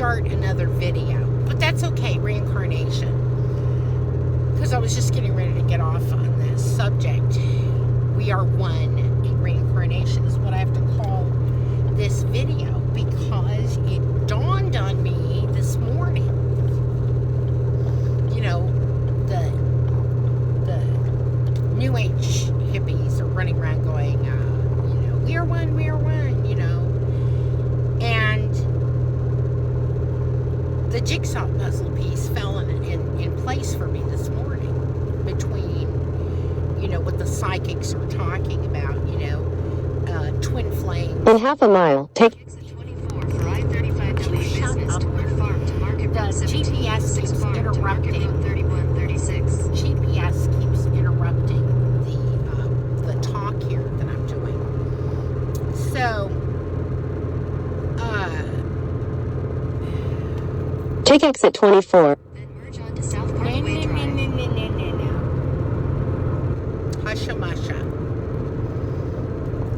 start another video. But that's okay, reincarnation. Because I was just getting ready to get off on this subject. We are one in reincarnation is what I have to call this video, because it dawned on me this morning. You know, the New Age hippies are running around going, we are one, you know. And the jigsaw puzzle piece fell in place for me this morning between, what the psychics are talking about, twin flames. In half a mile, take exit 24 for I-35W business toward farm to market The road 17, GPS keeps farm to market interrupting. road 3136. GPS keeps interrupting the talk here that I'm doing. So, take exit 24. Then merge onto South no. Parkway Drive. Husha-musha.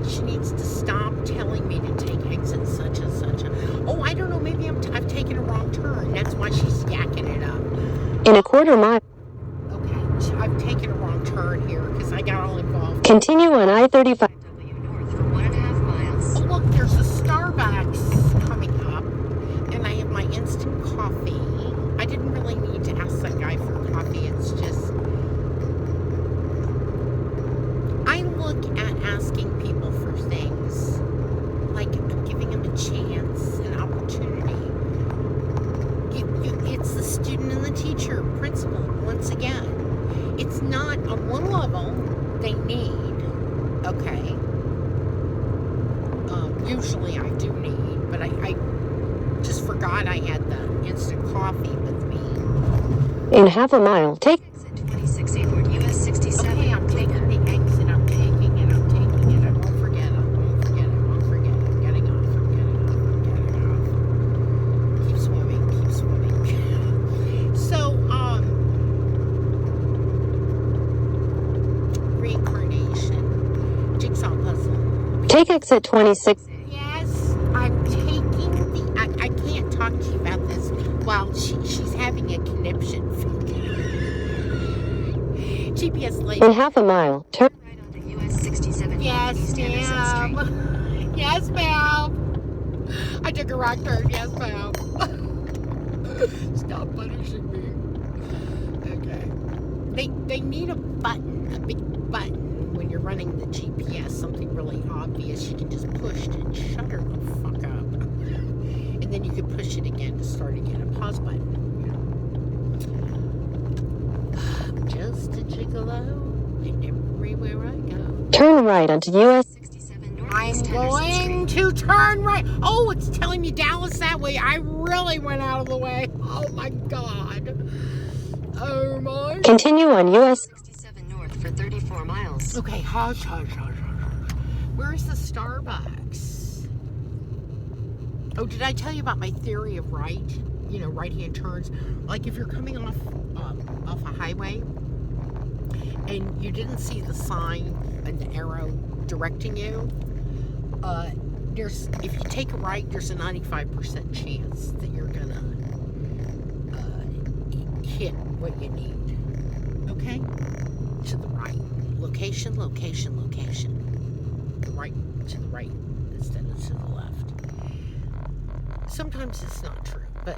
She needs to stop telling me to take exit such and such. Oh, I don't know. Maybe I've taken a wrong turn. That's why she's yakking it up. In a quarter mile, Okay, I've taken a wrong turn here because I got all involved. continue on I-35. W north for 1.5 miles. Oh, look, there's a Starbucks coming up, and I have my instant coffee. I didn't really need to ask that guy for coffee. It's just, I look at asking people for things like I'm giving them a chance, an opportunity. It's the student and the teacher principle, once again. It's not on one level they need, okay? Usually I do need, but I just forgot I had the instant coffee with me. In half a mile, take Exit 26 Eastward US 67. Okay, I'm taking the exit, I'm taking it, I won't forget it, I'm getting off, Keep swimming. So, reincarnation, jigsaw puzzle. take exit 26. Yes, I'm taking I can't talk to you about this while she's having a conniption. GPS lady. In half a mile, turn Right onto US 67 Yes, East Anderson Street. ma'am. Yes, ma'am. I took a wrong turn. Yes, ma'am. Stop punishing me. Okay. They need a button, a big button when you're running the GPS, something really obvious. You can just push and shut her the fuck up. And then you can push it again to start again. A pause button. I'm just a gigolo, and everywhere I go. turn right onto US 67 I'm Northeast Henderson going Street. to turn right. Oh, it's telling me Dallas that way. I really went out of the way. Oh my God. Oh my. continue on US 67 North for 34 miles. Okay, hush. Where's the Starbucks? Oh, did I tell you about my theory of right-hand turns? Like if you're coming off a highway and you didn't see the sign and the arrow directing you, if you take a right, there's a 95% chance that you're gonna hit what you need. Okay? To the right. Location. The right to the right instead of to the left. Sometimes it's not true, but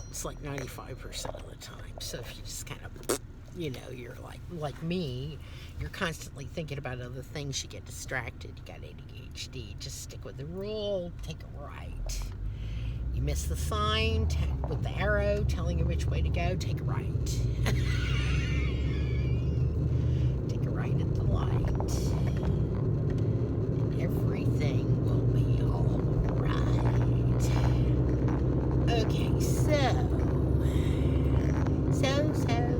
it's like 95% of the time. So if you just kind of, you're like me, you're constantly thinking about other things, you get distracted, you got ADHD, just stick with the rule, take a right. You miss the sign with the arrow telling you which way to go, take a right. Take a right at the light. And everything will be all right. Okay, so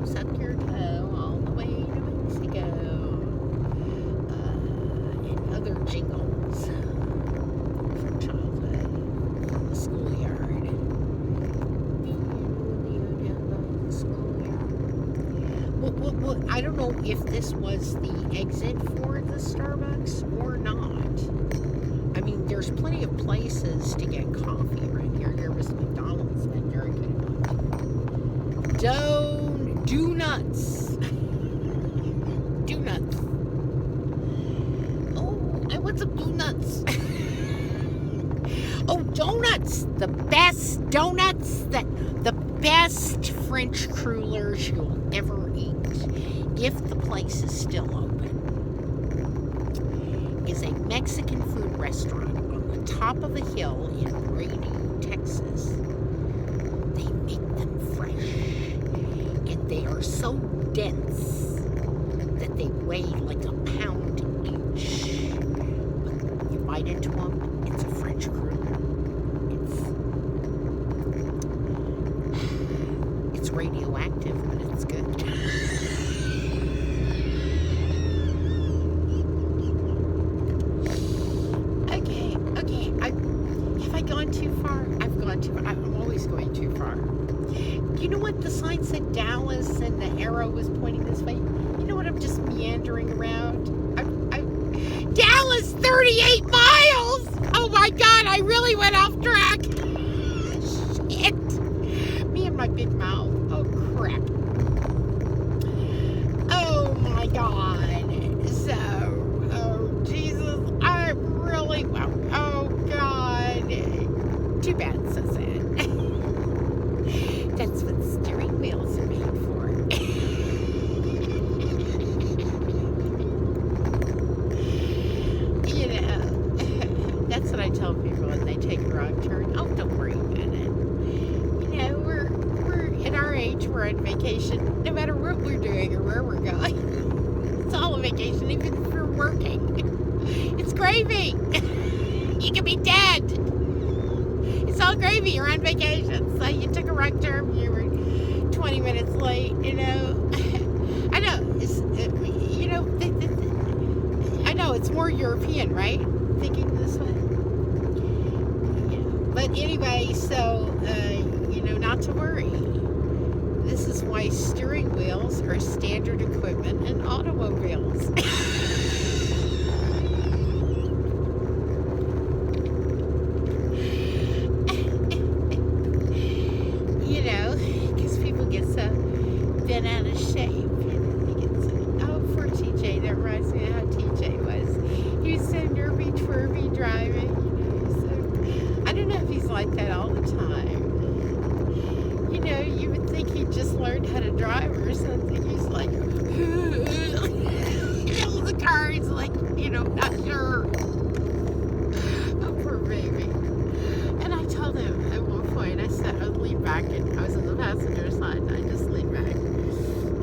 suck your toe all the way to Mexico. And other jingles from childhood, from the schoolyard. Well, I don't know if this was the exit for the Starbucks or not. I mean, there's plenty of places to get coffee right here. There was McDonald's best donuts, the best French crullers you'll ever eat, if the place is still open, is a Mexican food restaurant on the top of a hill in Brady, Texas. They make them fresh, and they are so dense that they weigh like a pound each. But you bite into them, it's a French cruller. It's radioactive, but it's good. Okay. Have I gone too far? I've gone too far. I'm always going too far. You know what? The sign said Dallas and the arrow was pointing this way. You know what? I'm just meandering around. Dallas, 38 miles! Oh my God, I really went off track. Shit. Me and my big mouth. Oh crap. Oh my God. So, oh Jesus, I really, oh God. Too bad, so sad. That's what steering wheels are made for. You know, that's what I tell people when they take a wrong turn. Oh, don't worry about it. You know, we're at our age, we're on vacation, no matter what we're doing or where we're going. It's all a vacation, even if we're working. It's gravy. You can be dead. It's all gravy. You're on vacation. So you took a wrong turn. You were 20 minutes late, you know. I know. You know, I know it's more European, right? Thinking this way. Yeah. But anyway, so, you know, not to worry. This is why steering wheels are standard equipment in automobiles. You know, because people get so bent out of shape. They get so, oh, poor TJ. That reminds me of how TJ was. He was so nervy, twirly driving. You know, so I don't know if he's like that all the time. You know, you would think he just learned how to drive or something. He's like, the car is like, you know, not sure. Oh, poor baby. And I told him at one point, I said, I'd lean back, and I was on the passenger side, and I just leaned back.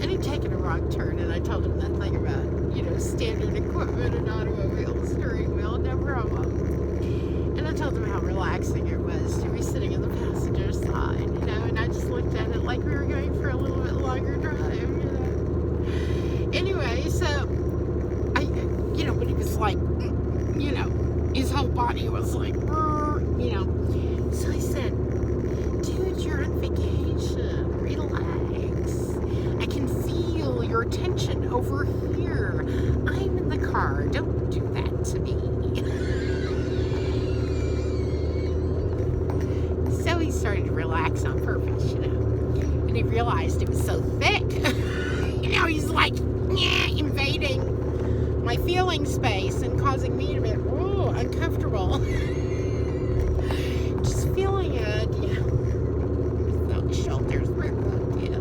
And he'd taken a wrong turn, and I told him that thing about, you know, standard equipment and automobile steering wheel, no problem. And I told him how relaxing it was to be sitting in the passenger side, you know, and I just looked at it like we were going for a little bit longer drive, you know. Anyway, so, you know, when he was like, you know, his whole body was like, you know. So I said, dude, you're on vacation. Relax. I can feel your tension over here. I'm in the car. Don't do that to me. So he started to relax on purpose, you know. And he realized it was so thick. You know, he's like, invading my feeling space and causing me to be, uncomfortable. Just feeling it, yeah. Without shoulders, yeah.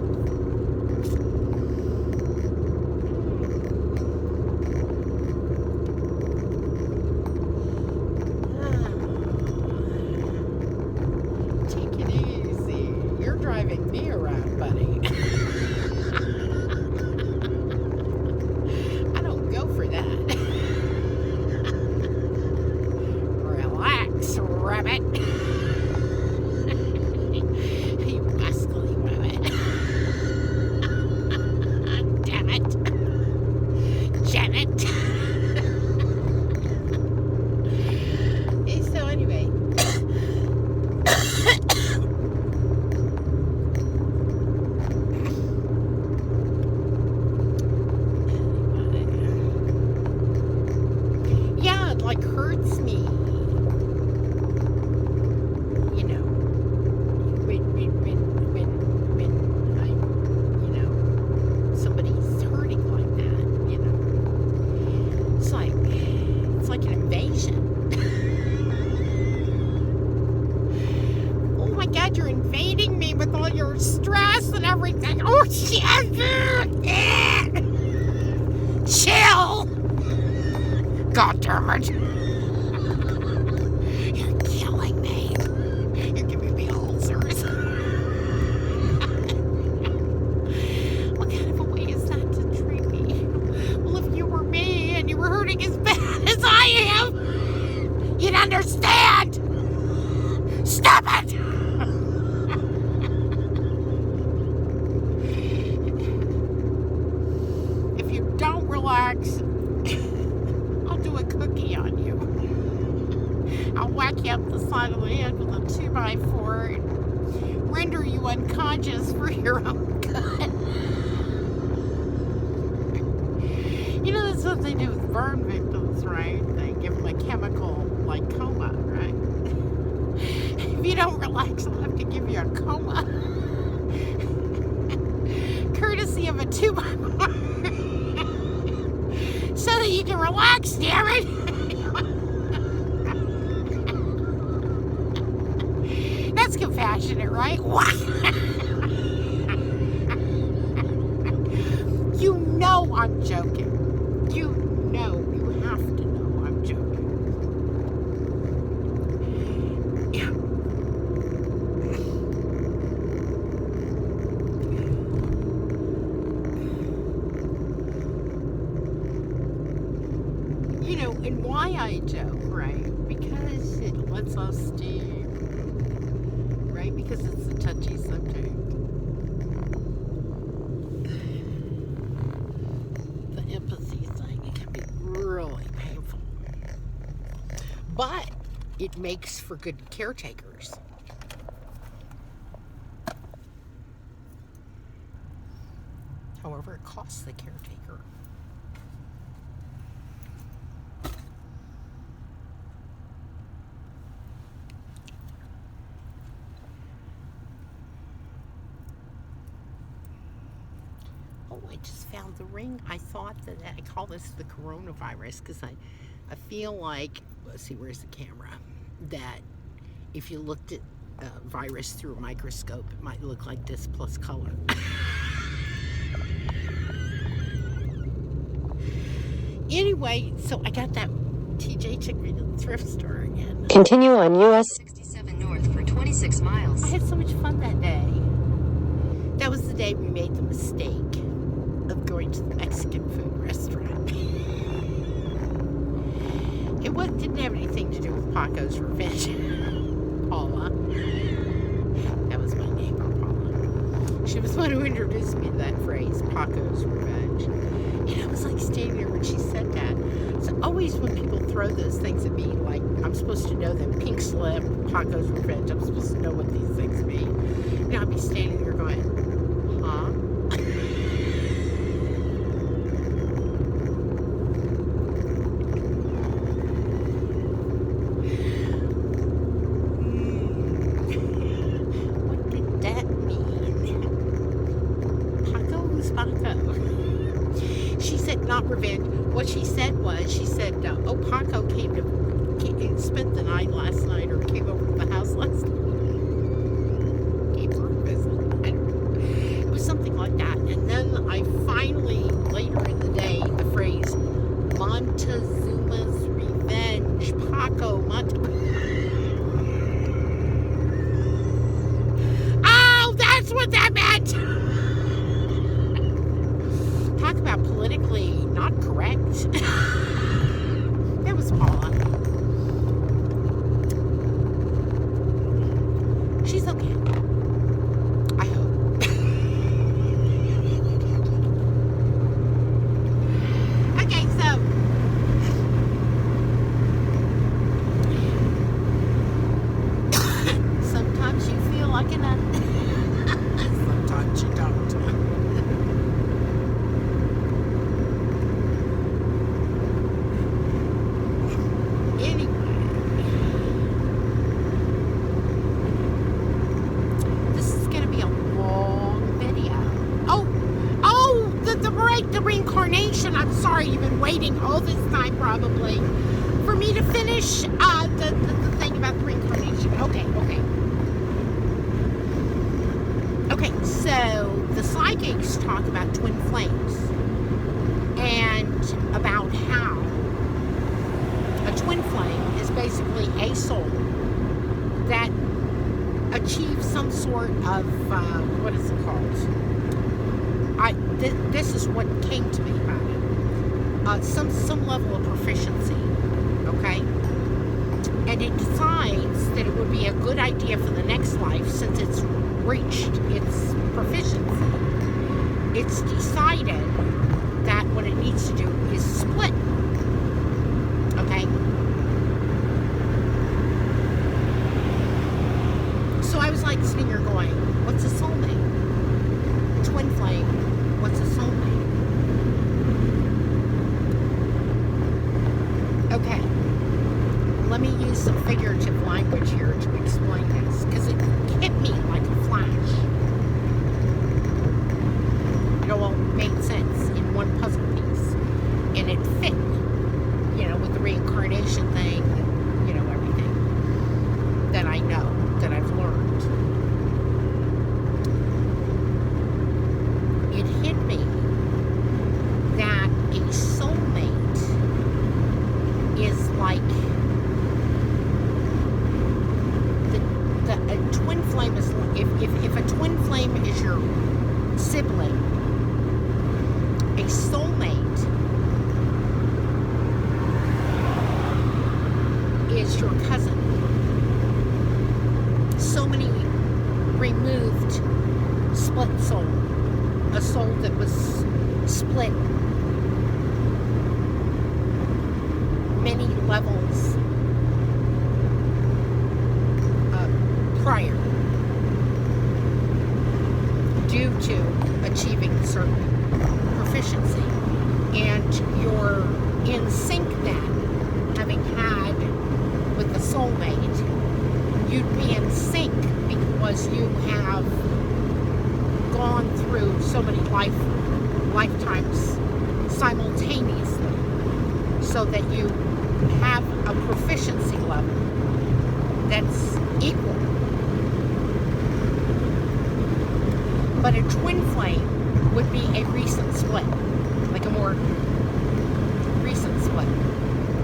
Take it easy. You're driving me around, buddy. I don't go for that. Relax, rabbit. You muscly rabbit. Damn it. Janet. So anyway. God, you're invading me with all your stress and everything. Oh, shit. Chill. God damn it. You're killing me. You're giving me ulcers. What kind of a way is that to treat me? Well, if you were me and you were hurting as bad as I am, you'd understand. Stop it! If you don't relax, I'll do a cookie on you. I'll whack you up the side of the head with a 2x4 and render you unconscious for your own good. You know, that's what they do with burn victims, right? They give them a chemical, like, coma, right? If you don't relax, I'll have to give you a coma. Courtesy of a 2x4. So that you can relax, damn it! That's compassionate, right? You know I'm joking. You know, you have to know I'm joking. Yeah. You know, and why I joke, right? Because it lets us steam, right? Because it's a touchy subject. The empathy thing, it can be really painful. But it makes for good caretakers. However, it costs the caretaker. Oh, I just found the ring. I thought that I call this the coronavirus because I feel like, let's see, where's the camera? That if you looked at virus through a microscope, it might look like this plus color. Anyway, so I got that. TJ took me to the thrift store again. Continue on US 67 north for 26 miles. I had so much fun that day. That was the day we made the mistake of going to the Mexican food restaurant. Didn't have anything to do with Paco's Revenge. Paula. That was my neighbor, Paula. She was the one who introduced me to that phrase, Paco's Revenge. And I was like standing there when she said that. So always when people throw those things at me, like I'm supposed to know them, Pink Slip, Paco's Revenge, I'm supposed to know what these things mean. And I'd be standing there going, huh? What did that mean? Paco? Who's Paco? She said, not revenge. What she said was, she said, oh, Paco spent the night last night, or came over to the house last night. Came for a visit. I don't know. It was something like that. And then I finally, later in the day, the phrase, Montezuma's Revenge. Paco, Oh, that's what that meant! Talk about politically not correct. That was Paula. She's okay. I hope. Okay, so sometimes you feel like a nut. Sometimes you don't. The reincarnation. I'm sorry, you've been waiting all this time probably for me to finish the thing about the reincarnation. Okay. Okay, so the psychics talk about twin flames and about how a twin flame is basically a soul that achieves some sort of, what is it called? This is what came to me about it. Some level of proficiency, okay? And it decides that it would be a good idea for the next life, since it's reached its proficiency. It's decided that what it needs to do is split, okay? So I was like sitting here going, what's a soulmate? Twin flame, what's a soulmate? Okay, let me use some figurative language here to explain this, because it hit me like a flash. It all made sense in one puzzle piece, and it fit, with the reincarnation thing, and, everything that I know, that I've learned. It hit me that a soulmate is like a twin flame is, if a twin flame is your sibling, a soulmate is your cousin. So many removed, split soul. A soul that was split many levels prior, due to achieving certain proficiency. And you're in sync then, having had with the soulmate, you'd be in sync because you have gone through so many lifetimes simultaneously, so that you have a proficiency level that's equal. But a twin flame would be a recent split, like a more recent split.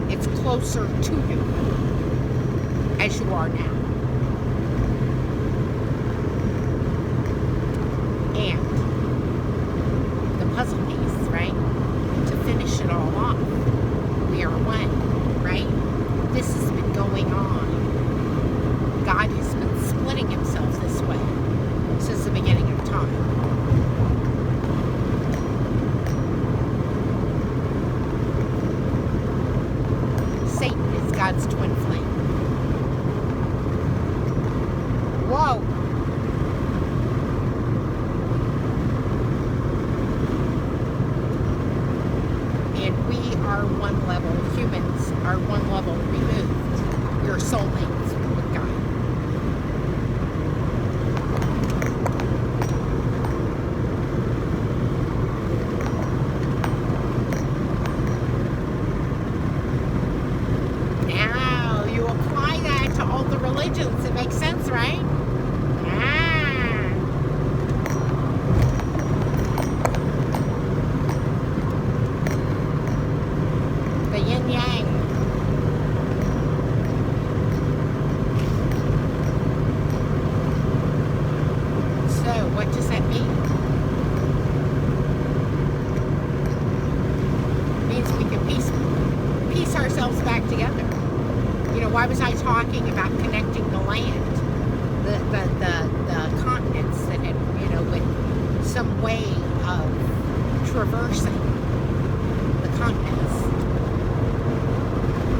It's closer to you as you are now. And the puzzle piece, right? To finish it all off, we are one, right? This has been going on. God has been splitting himself this way since the beginning of time. Satan is God's twin flame. Whoa! And we are one level, humans are one level removed. Your soulmates with God. Now, you apply that to all the religions. It makes sense, right? The yin yang. So, what does that mean? It means we can piece ourselves back together. Why was I talking about connecting the land, the continents that had, with some way of traversing the continents?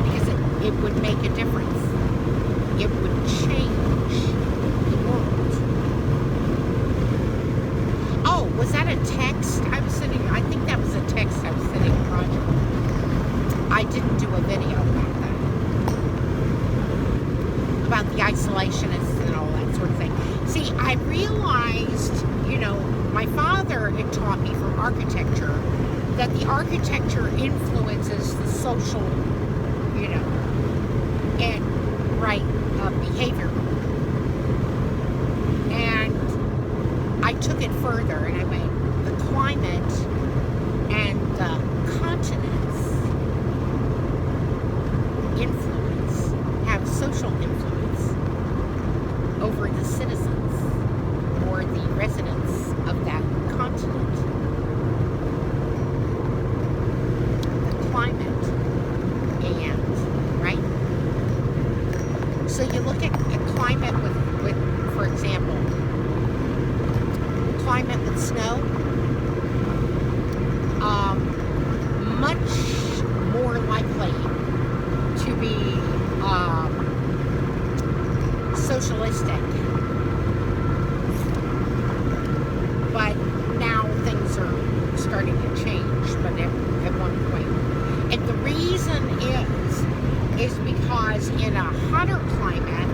Because it would make a difference. It would change the world. Oh, was that a text? I think that was a text I was sending to Roger. I didn't do a video about that. About the isolationists and all that sort of thing. See, I realized, my father had taught me from architecture that the architecture influences the social, and behavior. And I took it further and I went, the climate and the continents have social influence over the citizens or the residents of that continent. The climate and, right? So you look at a climate with, for example, climate with snow, much more likely to be socialistic. But now things are starting to change, but at one point. And the reason is because in a hotter climate,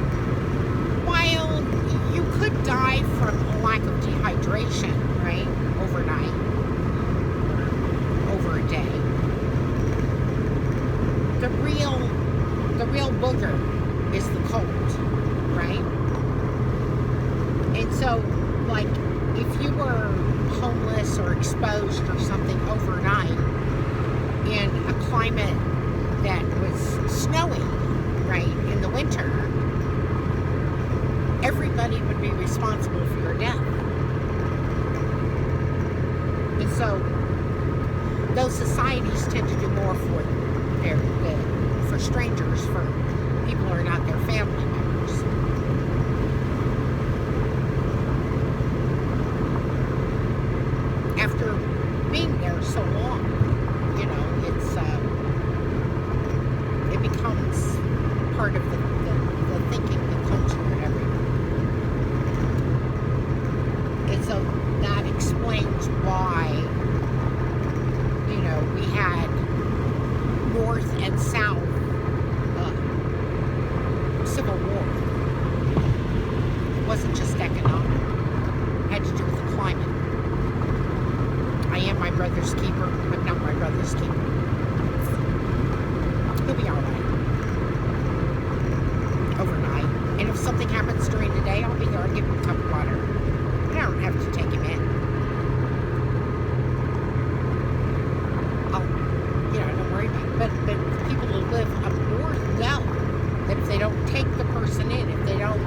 while you could die from a lack of dehydration, right, overnight, over a day, the real booger is the cold, right? And so, like, if you were homeless or exposed or something overnight in a climate that was snowy, right, in the winter, everybody would be responsible for your death. And so, those societies tend to do more for for strangers, for people who are not their family members. After being there so long, you know, it becomes part of the thinking, the culture, and everything. And so that explains why, you know, we had North and South Civil War. It wasn't just economic. It had to do with the climate. I am my brother's keeper, but not my brother's keeper. He'll be alright. Overnight. And if something happens during the day, I'll be there. I'll give him a cup of water. I don't have to take him in. Don't worry about it. But people who live up north know that if they don't take the person in, if they don't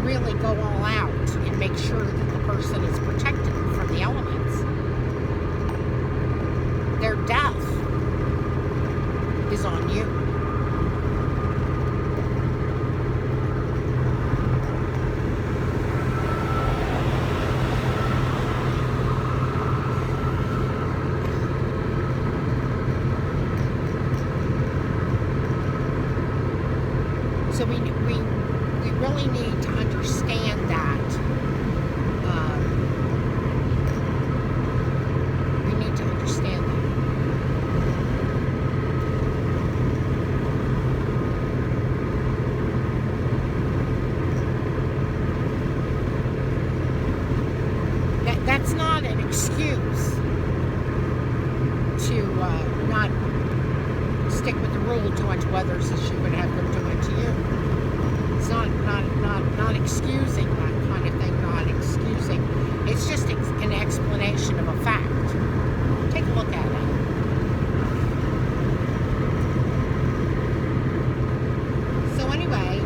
really go all out and make sure that the person is protected from the elements, their death is on you. So we really need to understand that. We need to understand that. That's not an excuse to not stick with the rule, do unto others as you would have them do unto you. It's not excusing that kind of thing, not excusing. It's just an explanation of a fact. Take a look at it. So anyway,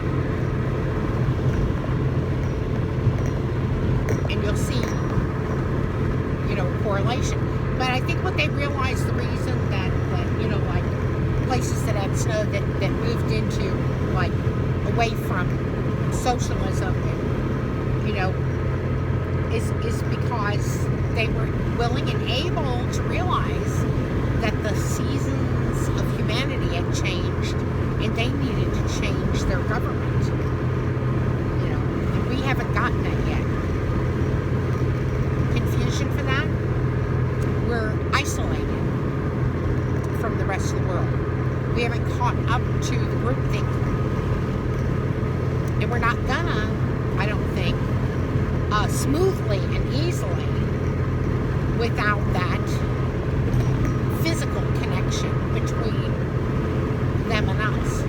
and you'll see, you know, correlation. But I think what they realized, the reason that you know, like, places that had snow that moved into, like, away from socialism, and, you know, is because they were willing and able to realize that the seasons of humanity had changed and they needed to change their government. You know, and we haven't gotten that yet. Confusion for that? We're isolated from the rest of the world. We haven't caught up to the groupthink. And we're not gonna, I don't think, smoothly and easily without that physical connection between them and us.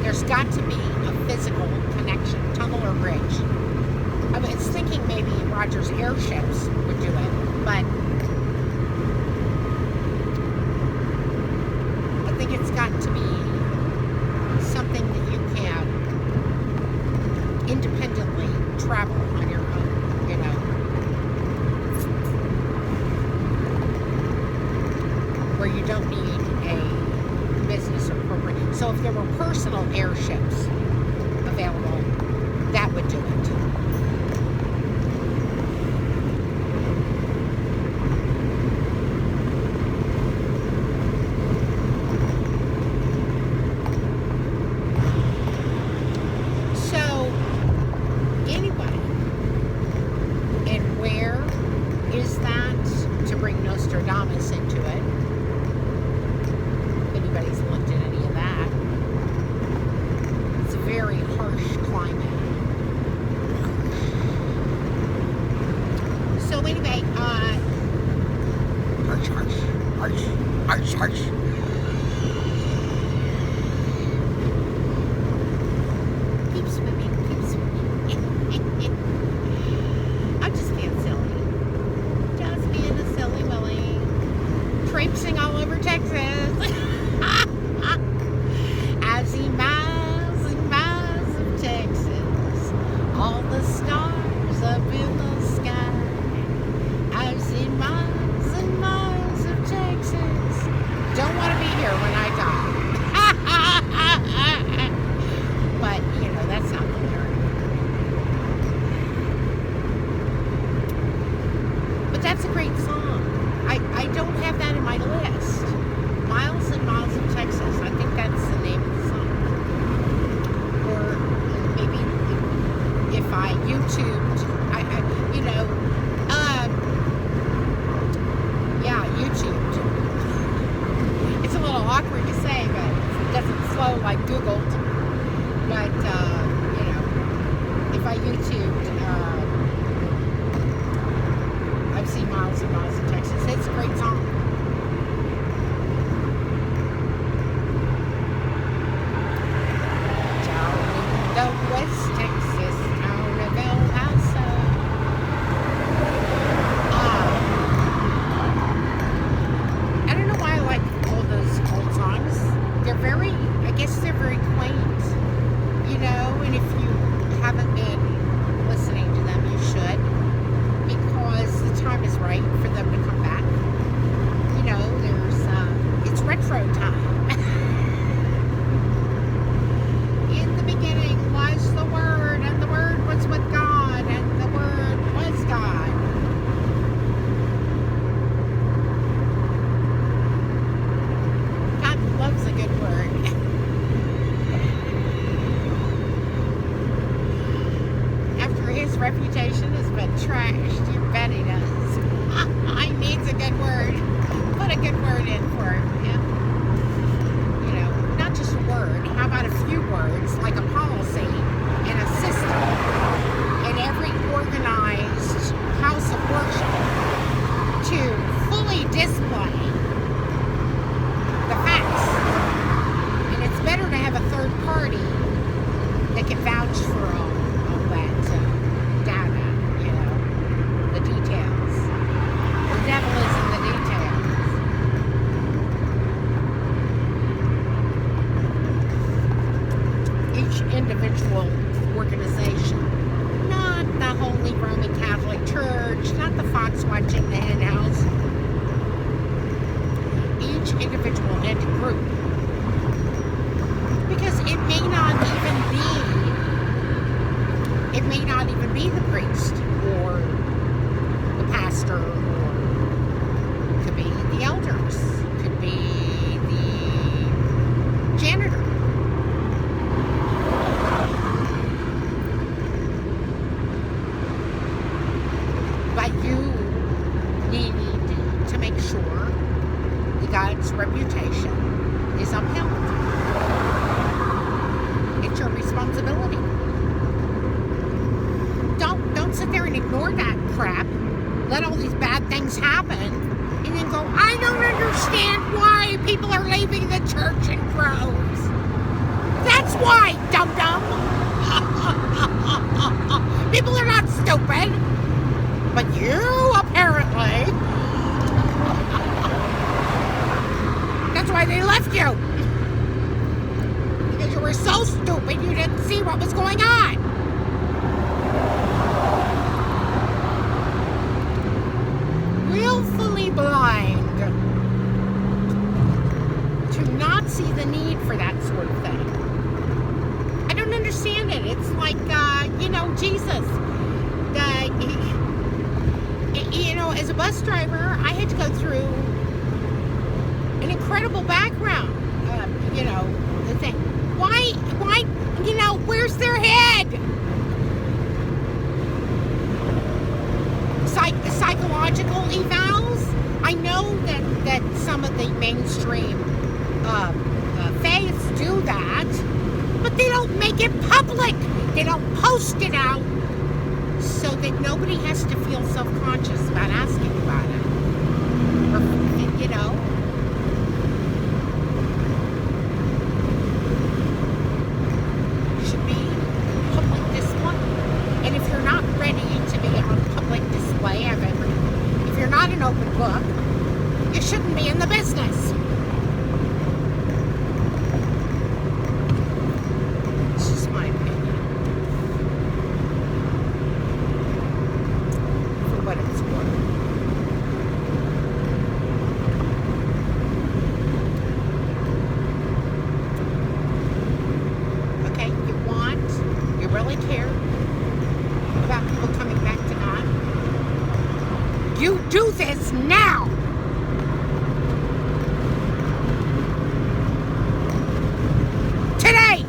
There's got to be a physical connection, tunnel or bridge. I was thinking maybe Rogers airships But I think it's got to be something that you can independently travel on your own, you know. Where you don't need a business or corporate. So if there were personal airships available, that would do it. So, anyway, and where is that to bring Nostradamus into it? If anybody's looked at any of that, it's a very harsh climate. So anyway, harsh, harsh, harsh, harsh, harsh. Keep swimming, keep swimming. I'm just being silly. Just being a silly willy. Traipsing all over Texas. I've seen miles and miles of Texas. All the stars up in the sky. I've seen miles and miles of Texas. Don't want to be here when I die. But, you know, that's not the lyric. But that's a great song. I don't have that in my list. Miles and Miles of Texas. I think that's the name of the song. Or maybe if I YouTubed, you know, yeah, YouTubed. It's a little awkward to say, but it doesn't flow like Googled. But, you know, if I YouTubed, I've seen Miles and Miles of Texas. It's a great song. Down in the West Texas town of El Paso. I don't know why I like all those old songs. They're very, I guess they're very quaint, you know, and if you haven't been listening to them, you should, because the time is right for them to come back. You know, it's retro time. In the beginning was the Word, and the Word was with God, and the Word was God. God loves a good word. After his reputation has been trashed, you bet he does. He needs a good word. Put a good word in for him. You know, not just a word. How about a few words, like a policy and a system in every organized house of worship to fully display the facts. And it's better to have a third party that can vouch for all that data, you know, the details. The devil is in the details. Each individual organization, not the Holy Roman Catholic Church, not the Fox watching the hen house, each individual and group. Because it may not even be the priest or the pastor, or it could be the elders, it could be the janitor. But you need to make sure that God's reputation is upheld. It's your responsibility. Don't sit there and ignore that crap. Let all these bad things happen, and then go, I don't understand why people are leaving the church in droves. That's why, dum-dum. People are not stupid. But you, apparently. for that sort of thing. I don't understand it. It's like, Jesus. As a bus driver, I had to go through an incredible background. The thing. Why, where's their head? Psychological evals. I know that some of the mainstream faiths do that, but they don't make it public. They don't post it out so that nobody has to feel self-conscious about asking about it. Or, should be public display. And if you're not ready to be on public display, if you're not an open book, you shouldn't be in the business. It's just my opinion. For what it's worth. Okay, you really care about people coming back to God? You do this now! Today!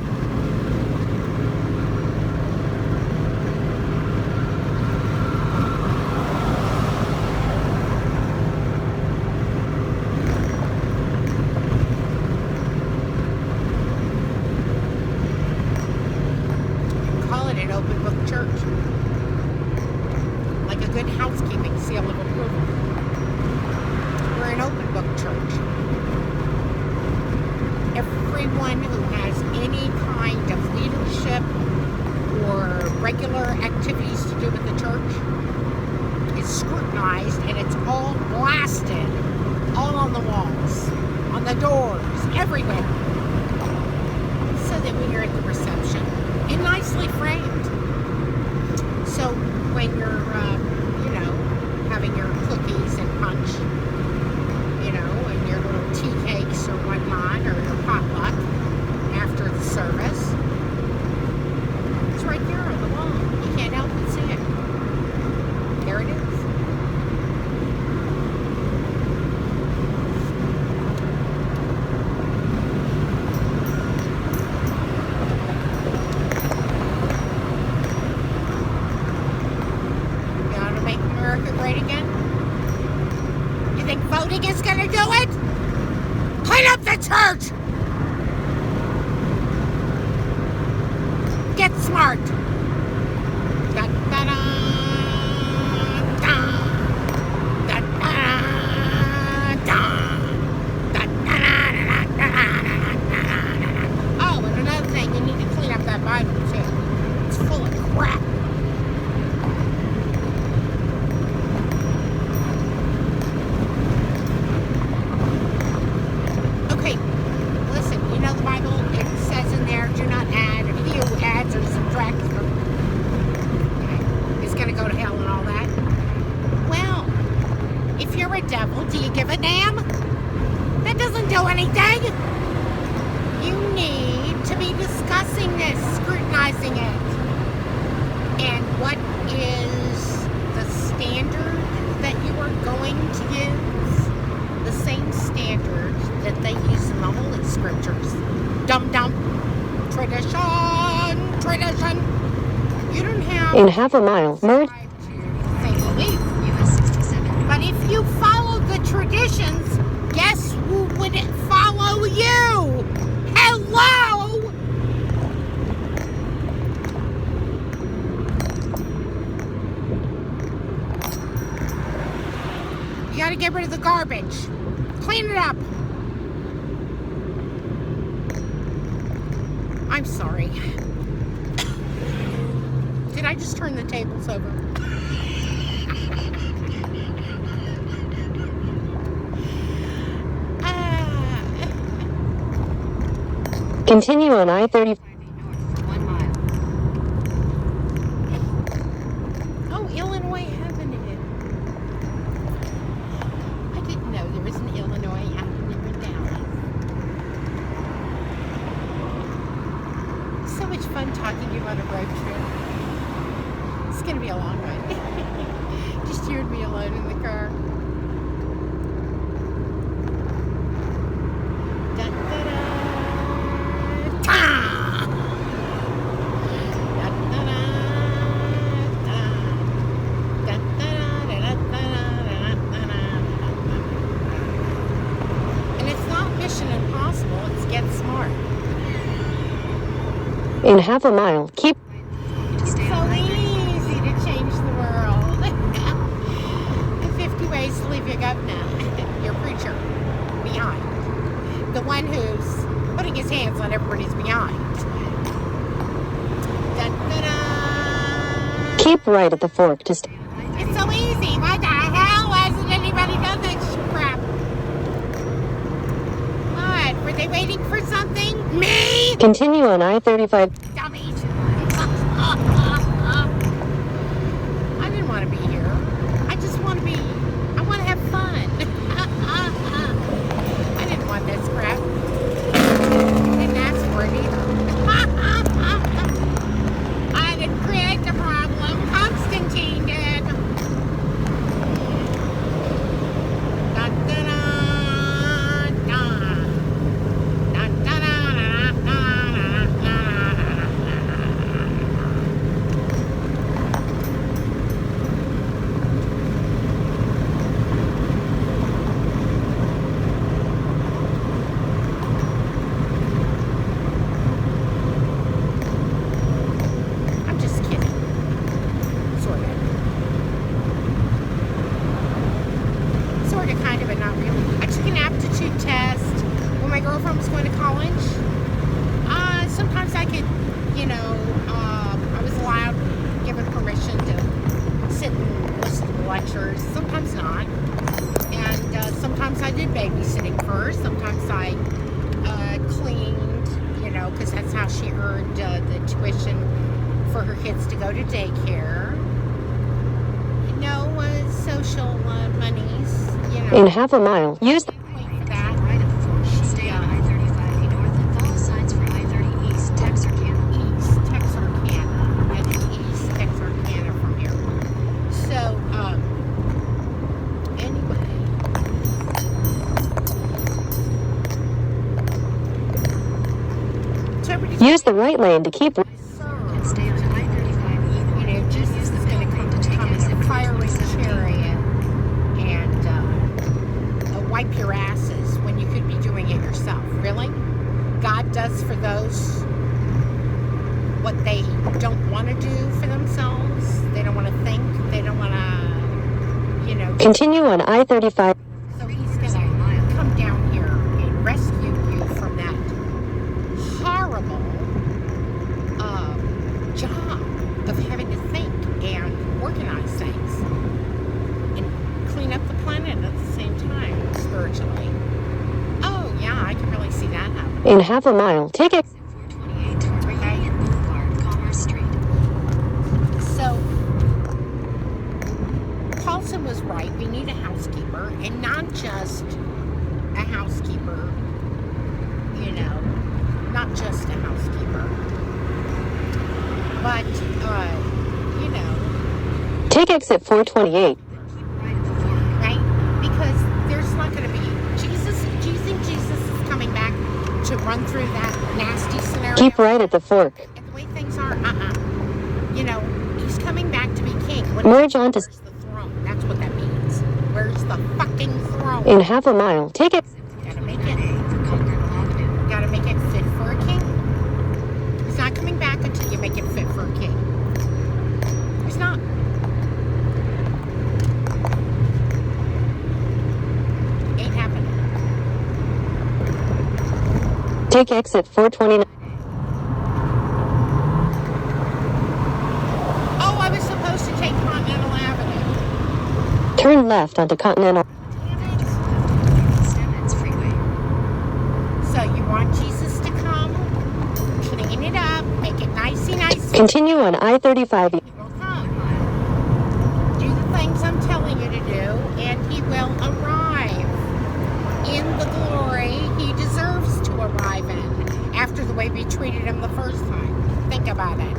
Call it an open book church. Like a good housekeeping seal of approval. We're an open book church. Everyone who has any kind of leadership or regular activities to do with the church is scrutinized, and it's all blasted all on the walls, on the doors, everywhere. So that when you're at the reception, and nicely framed. So when you're, having your cookies and punch, and your little tea cakes or whatnot, or your potluck after the service, it's right there on the wall. You can't help but see it. There it is. Great again? You think voting is gonna do it? Clean up the church! Get smart! Da-da-da, da. Da-da-da, da-da-da-da-da-da-da-da-da. Oh, and another thing, you need to clean up that Bible too. It's full of crap. Devil, do you give a damn? That doesn't do anything. You need to be discussing this, scrutinizing it. And what is the standard that you are going to use? The same standard that they use in the Holy Scriptures. Dum-dum. Tradition. You don't have... In half a mile, Murd. But if you followed the traditions, guess who would follow you? Hello! You gotta get rid of the garbage. Clean it up. I'm sorry. Did I just turn the tables over? Continue on I-30. For 1 mile. Oh, Illinois Avenue. I didn't know there was an Illinois Avenue in Dallas. gonna be a long one. Just you and me alone in the car. Dun, dun, dun. Ta! Dun, dun, dun, dun. Dun, dun, dun, dun, dun, dun, dun, dun. And it's not Mission Impossible, it's Get Smart. In half a mile, keep To stay So on easy to change the world. 50 ways to leave your governor, your preacher, behind. The one who's putting his hands on everybody's behind. Dun, dun, dun. keep right at the fork to stay. It's so easy. Why the hell hasn't anybody done this crap? What? Were they waiting for something? Me? Continue on I-35. Dummies. I didn't want to be here. I just want to be, I want to have fun. I didn't want this crap. I didn't ask for it either. I didn't create the problem. Constantine did. Dun, dun, dun, dun. Dun, dun, dun, dun, dun, dun, I'm just kidding. Sort of. Sort of, kind of, but not really. I took an aptitude test when my girlfriend was going to college. Sometimes I could, I was allowed, given permission to sit and listen to the lectures. Sometimes not. And sometimes I did babysitting first. Sometimes I cleaned, because that's how she earned the tuition for her kids to go to daycare. No social monies, In half a mile, use Wait for that. right at the fork. Stay on I-35 north and follow signs for I-30 east, Texarkana. East Texarkana. I think East Texarkana from here. So, anyway. So everybody's use the right lane to keep. And stay on I-35 Jesus is going to come in a fiery chariot and wipe your asses when you could be doing it yourself. Really? God does for those what they don't want to do for themselves. They don't want to think. They don't want to, Continue on I-35. So he's going to come down here and rescue you from that horrible job of having to think and organize things and clean up the planet at the same time, spiritually. Oh, yeah, I can really see that happen. In half a mile, take it. 428 toward Union Boulevard, Commerce Street. So, Paulson was right. We need a housekeeper, and not just a housekeeper, not just a housekeeper, but, Take exit 428. Right at the fork. right? Because there's not going to be Jesus. Do you think Jesus is coming back to run through that nasty scenario? Keep right at the fork. And the way things are, he's coming back to be king. What Merge onto. Where's the throne? That's what that means. Where's the fucking throne? In half a mile, take it. Gotta make it. For Continental Avenue. Gotta make it fit for a king. He's not coming back until you make it fit for a king. He's not. Ain't happening. Take exit 429. Oh, I was supposed to take Continental Avenue. Turn left onto Continental. Damn it. Stemmons Freeway. So you want Jesus to come, clean it up, make it nicey nice. Continue on I-35. He will come. Do the things I'm telling you to do, and he will arrive in the glory he deserves to arrive in after the way we treated him the first time. Think about it.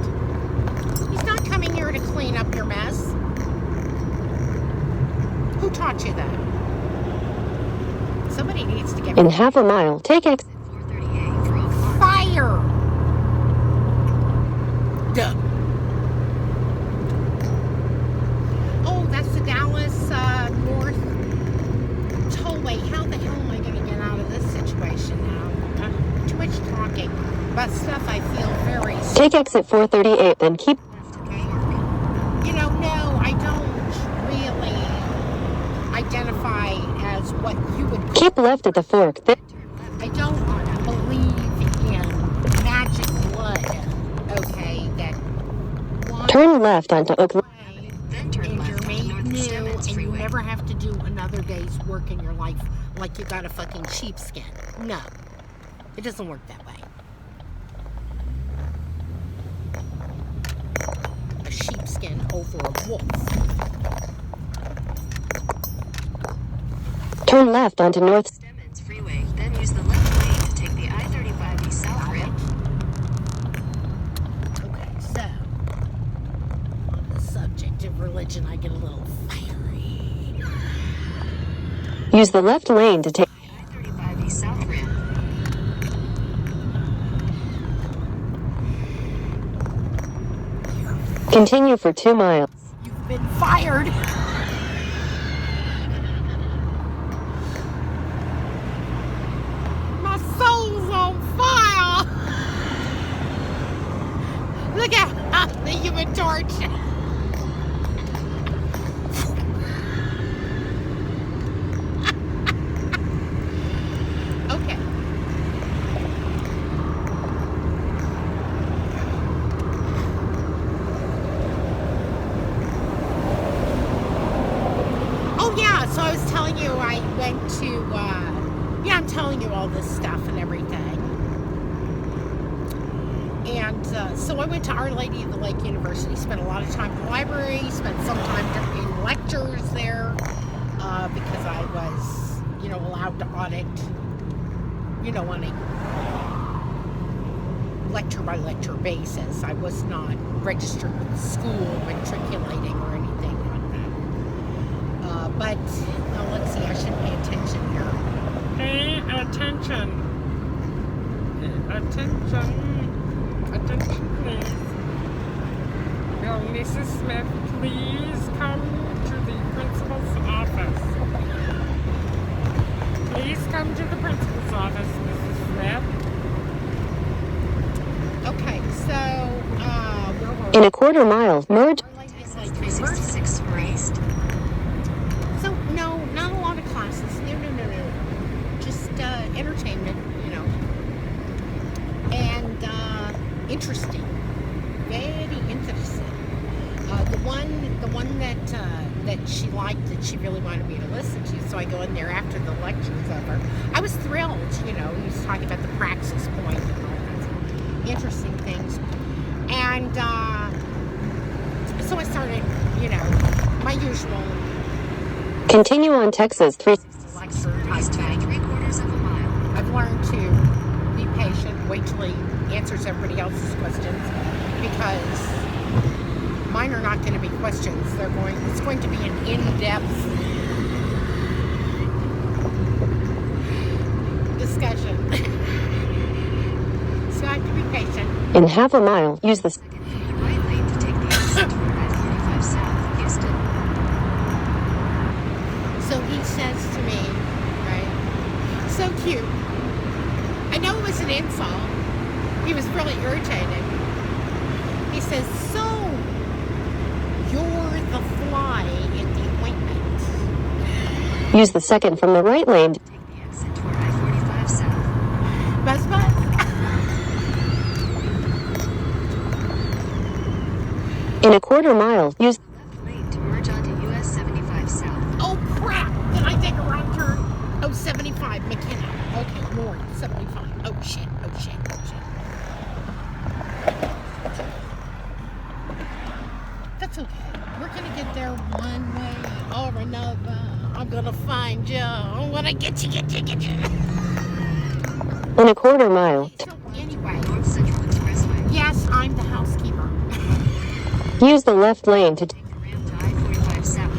He's not coming here to clean up your taught you that? Somebody needs to get In half a mile, take exit. 438 for Oak Lawn. fire. Duh. Oh, that's the Dallas North Tollway. How the hell am I going to get out of this situation now? Too much talking about stuff I feel very. Take exit 438, then keep. You know, no, I don't really identify as what you would. Keep left at the fork. Then I don't believe in magic blood. Okay, that one turn left onto Oak Lawn. way, Then turn and left you're onto made North new, Stemmons and you Freeway. never have to do another day's work in your life like you got a fucking sheepskin. No, it doesn't work that way. A sheepskin over a wolf. Turn left onto North. Stemmons Freeway. Then use the left lane to take the I-35 East South Rim. Okay, so on the subject of religion, I get a little fiery. Use the left lane to take. I-35 East South Rim. Continue for 2 miles. You've been fired. My soul's on fire. Look at the Human Torch. Okay. Oh yeah, so I was telling you I went to, yeah, I'm telling you all this stuff and everything. And so I went to Our Lady of the Lake University, spent a lot of time in the library, spent some time in lectures there, because I was, you know, allowed to audit, you know, on a lecture by lecture basis. I was not registered with the school, matriculating or anything like that. But now let's see, I should pay attention here. Pay attention. Attention. Attention, please. Will Mrs. Smith please come to the principal's office? Please come to the principal's office, Mrs. Smith. Okay, so, where were we? In a quarter mile, merge. Our Lady of the Texas Lake 366 for East. So, no, not a lot of classes. No. Just entertainment, you know. And interesting. Very interesting. The one that she liked, that she really wanted me to listen to, so I go in there after the lecture's over. I was thrilled, you know. He was talking about the praxis point and all kinds of interesting things. And so I started, you know, my usual Continue on Texas 3. East by 3/4 of a mile. I've learned to be patient, wait till he answers everybody else's questions, because mine are not going to be questions. It's going to be an in-depth discussion. So I have to be patient. In half a mile, use the. Second from the right lane to take the exit toward I-35 South, Houston. So he says to me, right, so cute. I know it was an insult. He was really irritated. He says, so you're the fly in the ointment. Use the second from the right lane. Take the exit toward I-45 South. Buzz. In a quarter mile, use. Left lane to merge onto US 75 South. Oh crap! Did I take a wrong turn? Oh, 75, McKenna. Okay, north, 75. Oh shit. That's okay. We're gonna get there one way or another. I'm gonna find you. When I get you. In a quarter mile, So anyway, North Central Expressway. yes, I'm the housekeeper. use the left lane to. Take the ramp to I-45 South.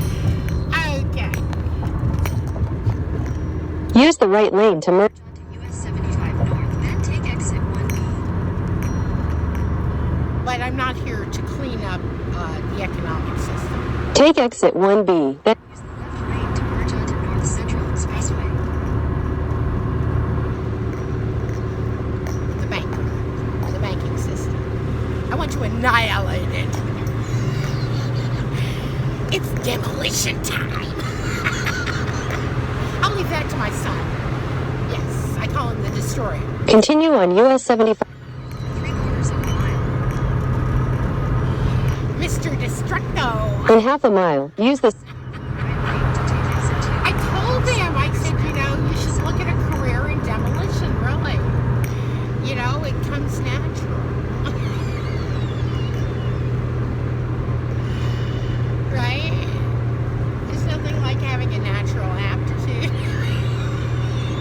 Okay. the right lane to merge. onto US 75 North, then take exit 1B. But I'm not here to clean up the economic system. Take exit 1B, then Use the left lane to merge onto North Central Expressway. The banking system. I want to annihilate it. It's demolition time. I'll leave that to my son. Yes, I call him the destroyer. continue on US 75. 3/4 of a mile. Mr. Destructo. In half a mile, use the Right lane to take exit 2. I told him, I said, you know, you should look at a career in demolition, really. You know, it comes natural. Right? There's nothing like having a natural aptitude.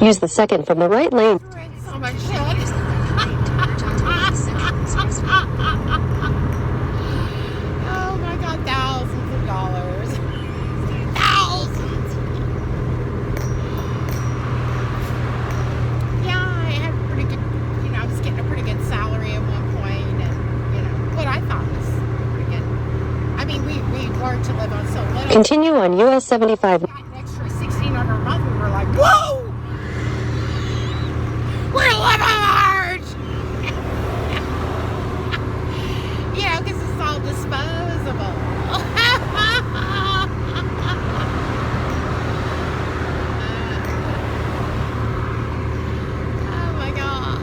use the second from the right lane. So much shit. Use the left lane to merge onto North Central Expressway. Oh my God, thousands of dollars. Thousands. Yeah, I had pretty good, you know, I was getting a pretty good salary at one point, and, you know, what I thought was pretty good. I mean, we learned to live on so little. Continue on US 75. Got an extra $1,600 a month, we were like, whoa! We're living large! You know, because it's all disposable. Oh my God.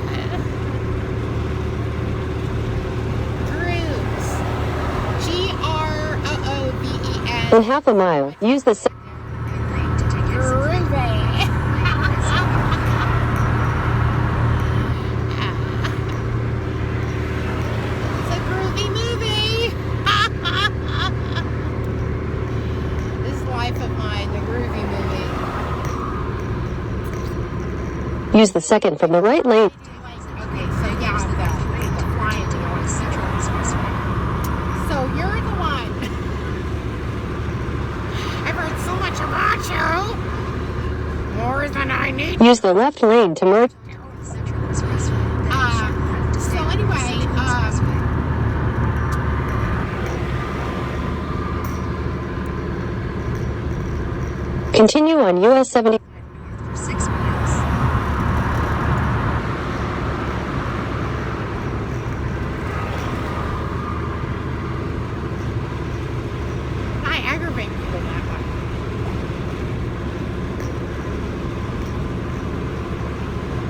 Grooves. Grooves. In half a mile, use the Right lane to take exit 3. Groovy. It's a groovy movie. This life of mine, the groovy movie. use the second from the right lane. Okay, so yeah, the flying North wheel. Central Expressway. So you're the one. I've heard so much about you. More than I need. Use the left lane to merge. North Central Expressway. Then sharp left to so stay on North anyway, Central Expressway. Continue on US 70. North for 6 miles. I aggravate people that way.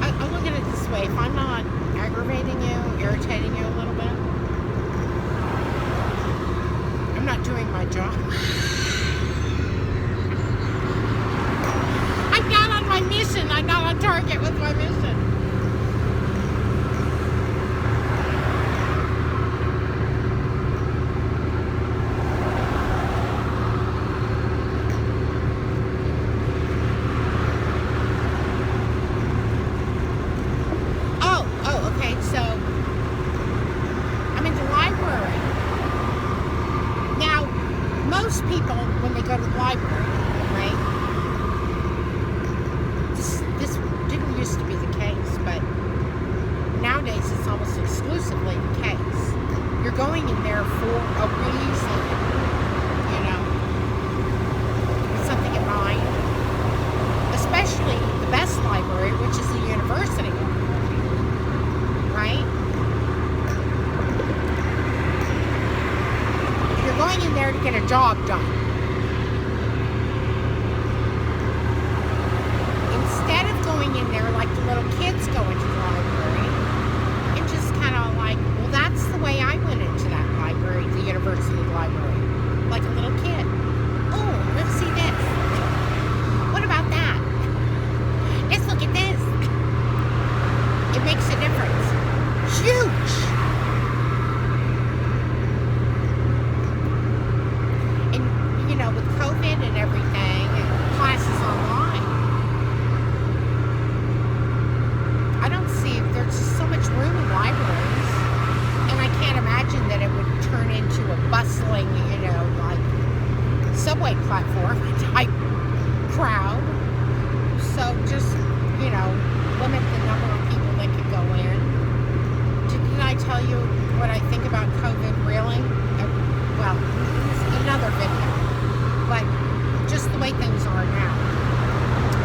I look at it this way. If I'm not aggravating you, irritating you a little bit, I'm not doing my job. I'm not on my mission. I'm not on target with my mission. Oh, okay. So I'm in the library. Now, most people, when they go to the library, right? This didn't used to be the case, but nowadays it's almost exclusively the case. You're going in there for a reason, you know, with something in mind. Especially the best library, which is the university library, right? You're going in there to get a job done. Instead of going in there like the little kids go into the library and just kind of like, well, that's the way I went into that library, the university library, like a little kid. Oh, let's see this. What about that? Let's look at this. It makes a difference. Huge. And, you know, with COVID and everything, and classes online, I don't see, there's just so much room in libraries, and I can't imagine that it would turn into a bustling, you know, like subway platform type crowd. So just you know, limit the number of people that can go in. Didn't I tell you what I think about COVID, really? Well, it's another video. But just the way things are now.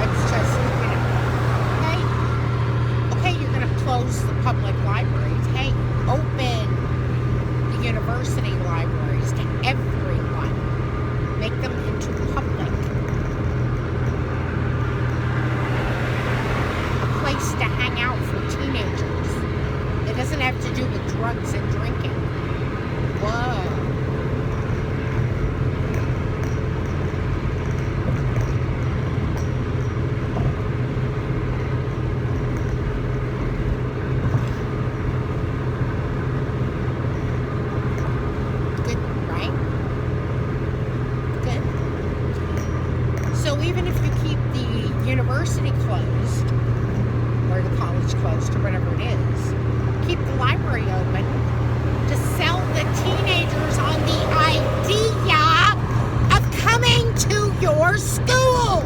It's just, you know, okay, you're going to close the public libraries. Hey, open the university libraries to everyone. Make them into public. A place to hang out for teenagers. It doesn't have to do with drugs and drinking. Whoa. So even if you keep the university closed, or the college closed, or whatever it is, keep the library open to sell the teenagers on the idea of coming to your school.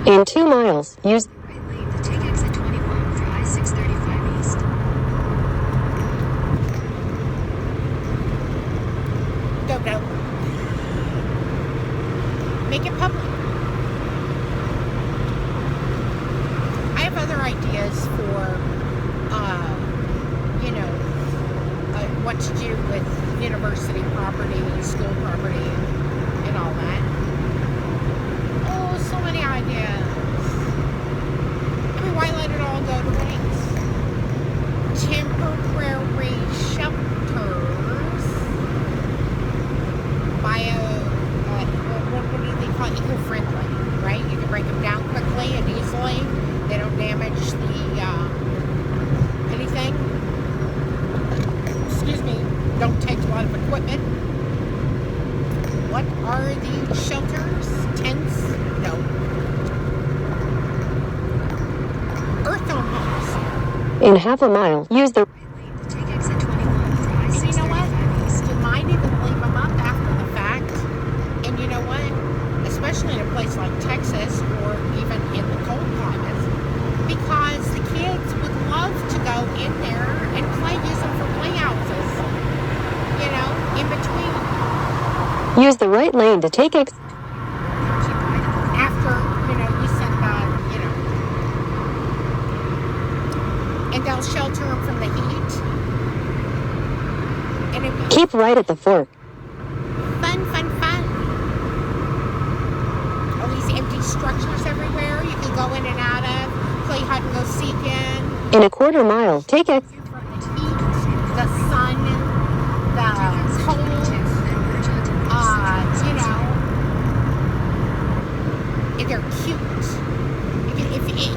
In 2 miles, use Right lane to take exit 21 for I-635 East. Go. Make it public. I have other ideas for, you know, what to do with university property, school property, and all that. Oh, so many ideas. I mean, why let it all go to waste? Temporary shelters, what do they call it? Eco-friendly, right? You can break them down quickly and easily. They don't damage the, anything. Excuse me. Don't take a lot of equipment. What are these shelters? Tents? No. Earth-owned homes. in half a mile, use the Right lane to take exit 21 for And you know what? I-635 East. You might even leave them up after the fact. And you know what? Especially in a place like Texas or even in the cold climates, because the kids would love to go in there and use them for playhouses. You know, in between. use the right lane to take Keep right at the After, you know, you send you know. And they'll shelter them from the heat. And it'd be keep right at the fork. fun. All these empty structures everywhere you can go in and out of, play hide and go seek in. In a quarter mile, take exit From the heat, the sun, the cold, you know. And they're cute.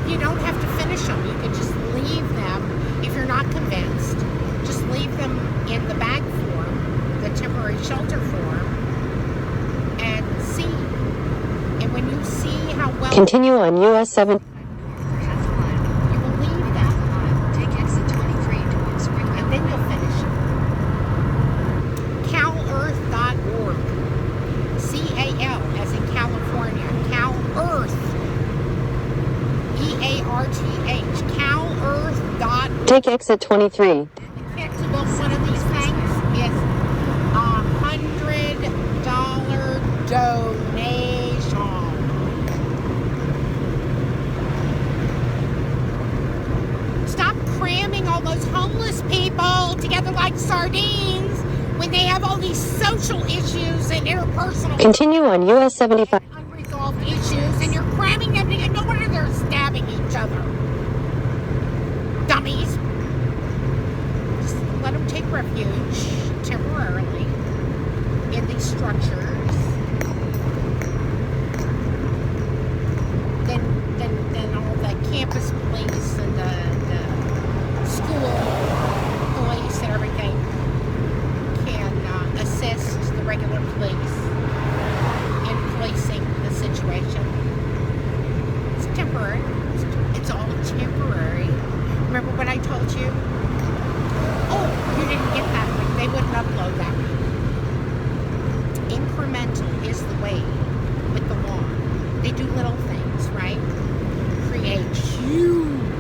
You don't have to finish them. You can just leave them. If you're not convinced, just leave them in the bag form, the temporary shelter form, and see. And when you see how well continue on US 7 for half a mile. you will leave that, Take exit 23 towards Spring and then you'll finish it. CalEarth.org. CAL as in California. CalEarth. EARTH. CalEarth.org. take exit 23. Kick to book one of these things is $100 donation. Stop cramming all those homeless people together like sardines when they have all these social issues and interpersonal Continue on US 75. unresolved issues, and you're cramming them together. No wonder they're stabbing each other. Dummies. Just let them take refuge temporarily in these structures. Then all the campus police and the school police and everything can assist the regular police in policing the situation. It's temporary. It's all temporary. Remember what I told you? Oh, you didn't get that one. They wouldn't upload that one. Incremental is the way with the law. They do little things, right? Create huge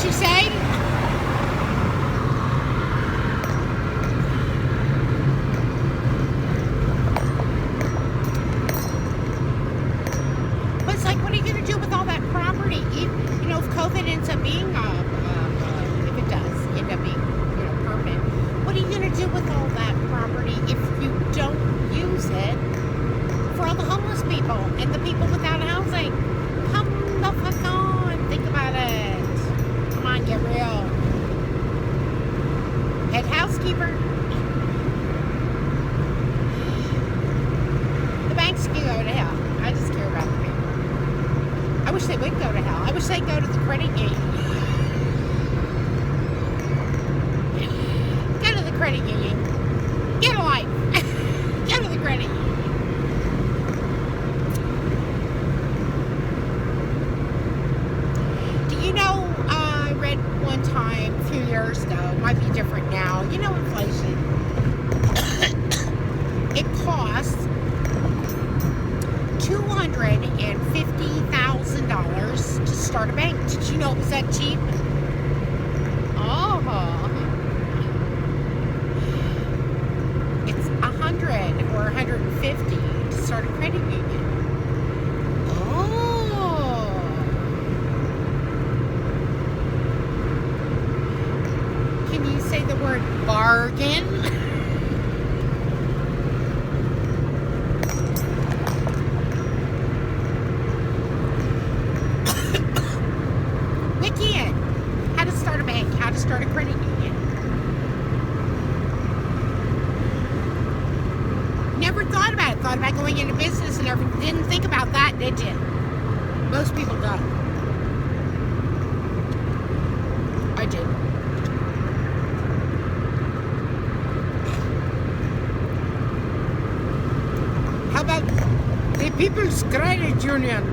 you say? But it's like, what are you going to do with all that property? You know, if COVID ends up being, if it does end up being, permanent, what are you going to do with all that property if you don't use it for all the homeless people and the people without housing? Come the fuck on. Think about it. Come on, get real. Head housekeeper. The banks can go to hell. I just care about the people. I wish they would go to hell. I wish they'd go to the credit union. Go to the credit union. Get a life. Go to the credit union. Do you know, I read one time a few years ago, it might be different now, you know, inflation. It costs $250,000 to start a bank. Did you know it was that cheap? Oh. It's 100 or 150 to start a credit union. Oh. Can you say the word bargain? How to start a bank, how to start a credit union. Never thought about it. Thought about going into business and everything. Didn't think about that, did you? Most people don't. I did. How about the People's Credit Union?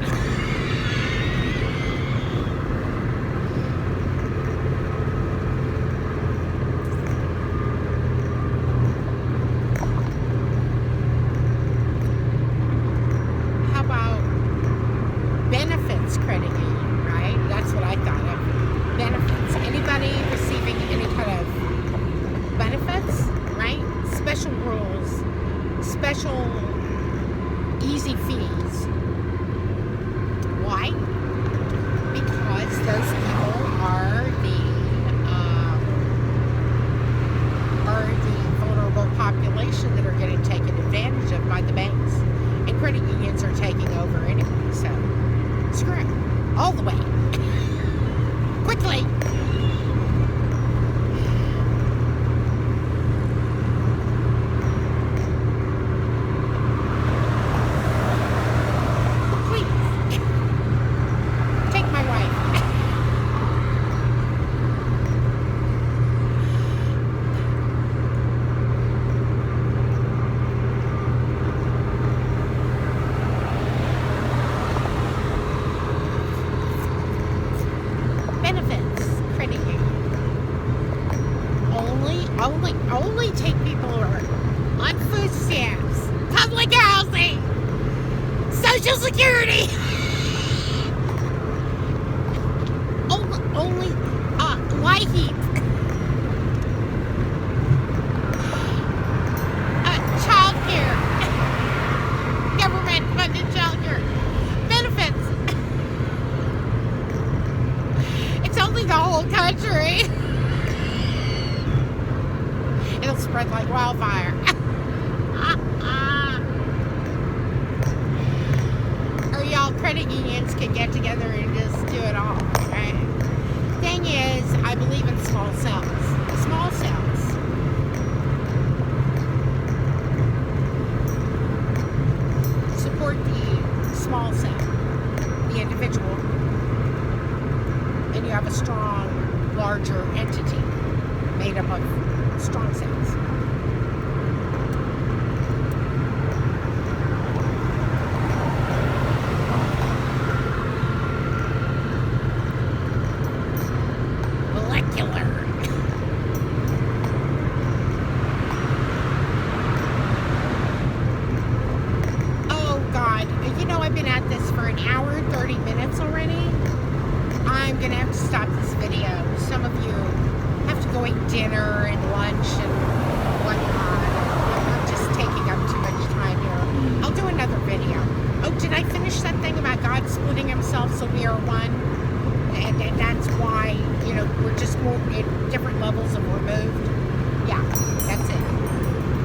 Benefits credit union, right? That's what I thought of. Benefits. Anybody receiving any kind of benefits, right? Special rules, special easy fees. Why? Because those people are the vulnerable population that are getting taken advantage of by the banks. And credit unions are taking over anyway, so screw it. All the way. Quickly. Please. Take my wife. Benefits credit union. Only take people who are on food stamps, public housing, Social Security. only LIHEAP. Child care. Government funded child care. Benefits. It's only the whole country. It'll spread like wildfire. Or y'all credit unions could get together and just do it all, right? Thing is, I believe in small cells. Small cells. Support the small cell, the individual, and you have a strong, larger entity made up of strong cells. Molecular. Oh God, you know I've been at this for an hour, 30 minutes already. I'm gonna have to stop this video. Some of you have to go eat dinner and lunch and whatnot.